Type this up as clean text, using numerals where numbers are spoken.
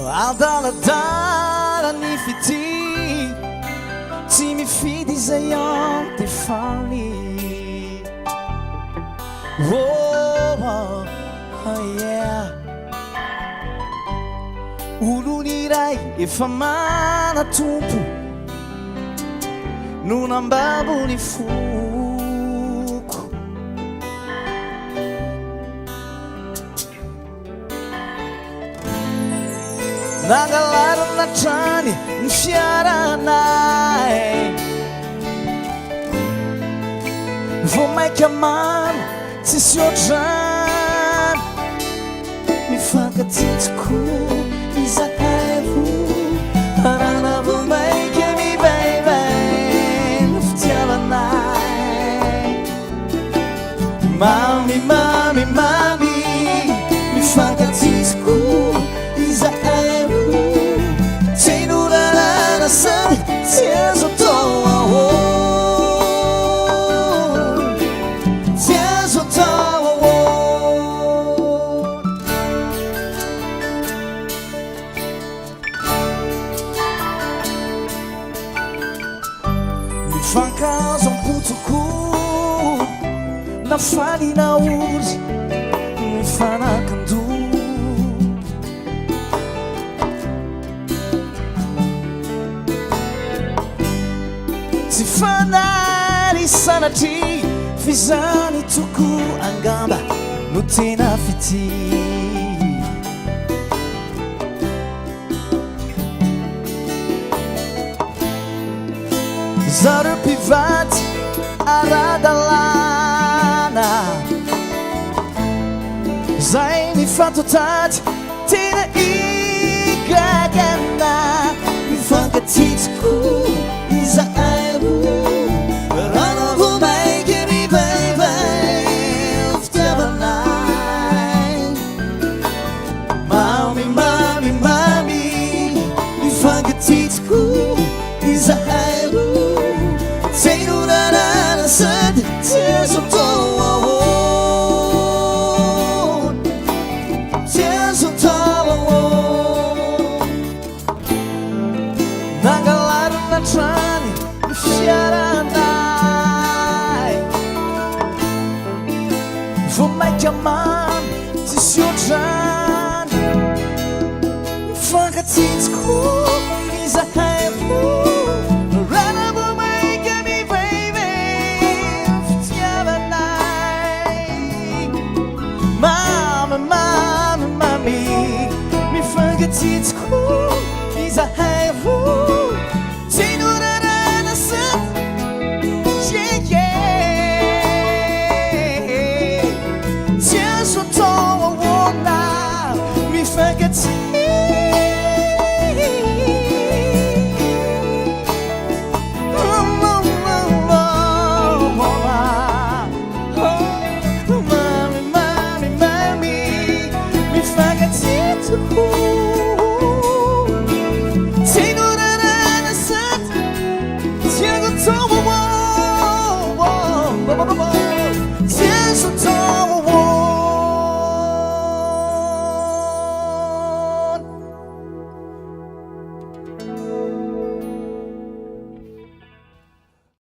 Adaladala ny fity tsy mifidy izay antefaly yeah. Olony iray efa mana tompo no nambabo ny foko nangalarana trany ny fiaranay vao maika mano tsisy oatrany mifankatitsiko izakaivo arana vao maika mivaivay ny fitiavanay mami mami mami mifankatitsiko izakaivo tsinonarana sany tsy azo atao tsy azo atao mifankazo ampotoko nafaly naory mifanakando tsy fanary sanatry fizany toko angamba no tena fity zareo mpivady aradalana zay mifatotady tena igagana mifankatitsiko izakaivo rana vao maika mivaivay fitiavanay mami mami mami mifankatitsiko izakaivo tsinonarana sady tsy azo atao tsy azo atao nangalarana trany ny fiaranay vao maika mano tsisy oatrany mifankatsitsiko izakaivo rana vao maika mivaivay fitiavanay mami mami mami mifankatsitsiko